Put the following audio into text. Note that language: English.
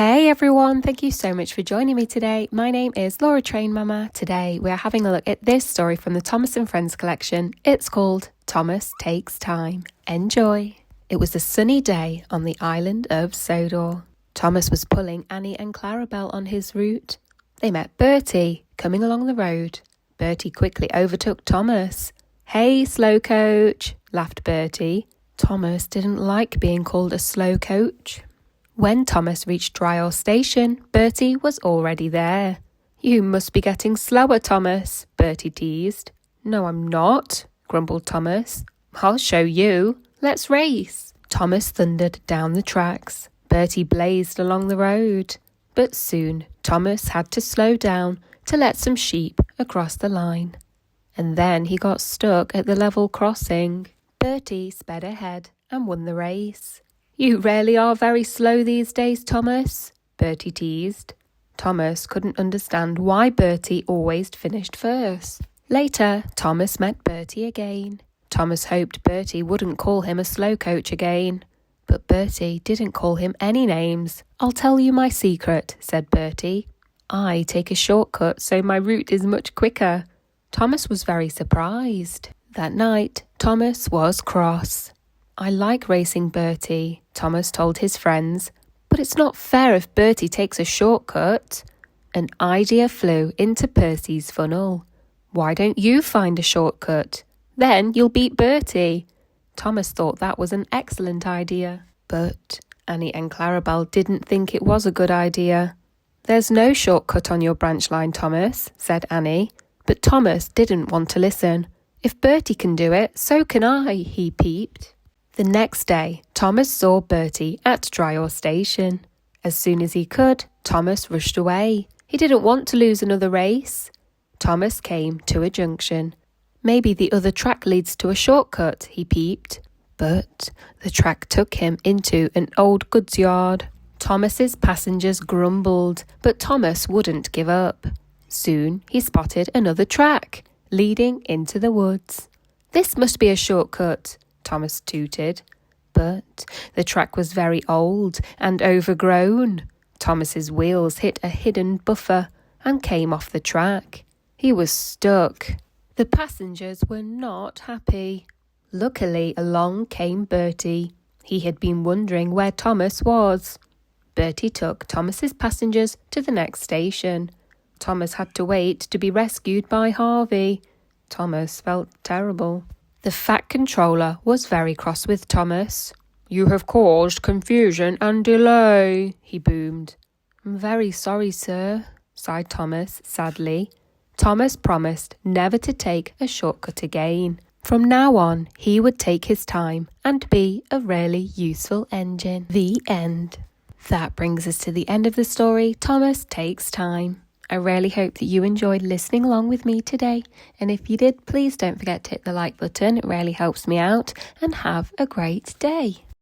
Hey everyone, thank you so much for joining me today. My name is Laura Train Mama. Today we are having a look at this story from the Thomas and Friends collection. It's called Thomas Takes Time. Enjoy! It was a sunny day on the island of Sodor. Thomas was pulling Annie and Clarabelle on his route. They met Bertie coming along the road. Bertie quickly overtook Thomas. "Hey, slow coach," laughed Bertie. Thomas didn't like being called a slow coach. When Thomas reached Dryall Station, Bertie was already there. "You must be getting slower, Thomas," Bertie teased. "No, I'm not," grumbled Thomas. "I'll show you. Let's race." Thomas thundered down the tracks. Bertie blazed along the road. But soon Thomas had to slow down to let some sheep across the line. And then he got stuck at the level crossing. Bertie sped ahead and won the race. "You really are very slow these days, Thomas," Bertie teased. Thomas couldn't understand why Bertie always finished first. Later, Thomas met Bertie again. Thomas hoped Bertie wouldn't call him a slow coach again. But Bertie didn't call him any names. "I'll tell you my secret," said Bertie. "I take a shortcut so my route is much quicker." Thomas was very surprised. That night, Thomas was cross. "I like racing Bertie," Thomas told his friends, "but it's not fair if Bertie takes a shortcut." An idea flew into Percy's funnel. "Why don't you find a shortcut? Then you'll beat Bertie." Thomas thought that was an excellent idea, but Annie and Clarabelle didn't think it was a good idea. "There's no shortcut on your branch line, Thomas," said Annie, but Thomas didn't want to listen. "If Bertie can do it, so can I," he peeped. The next day, Thomas saw Bertie at Dryall Station. As soon as he could, Thomas rushed away. He didn't want to lose another race. Thomas came to a junction. "Maybe the other track leads to a shortcut," he peeped. But the track took him into an old goods yard. Thomas's passengers grumbled, but Thomas wouldn't give up. Soon he spotted another track, leading into the woods. "This must be a shortcut," Thomas tooted. But the track was very old and overgrown. Thomas's wheels hit a hidden buffer and came off the track. He was stuck. The passengers were not happy. Luckily, along came Bertie. He had been wondering where Thomas was. Bertie took Thomas's passengers to the next station. Thomas had to wait to be rescued by Harvey. Thomas felt terrible. The Fat Controller was very cross with Thomas. "You have caused confusion and delay," he boomed. "I'm very sorry, sir," sighed Thomas sadly. Thomas promised never to take a shortcut again. From now on, he would take his time and be a really useful engine. The end. That brings us to the end of the story, Thomas Takes Time. I really hope that you enjoyed listening along with me today. And if you did, please don't forget to hit the like button. It really helps me out. And have a great day.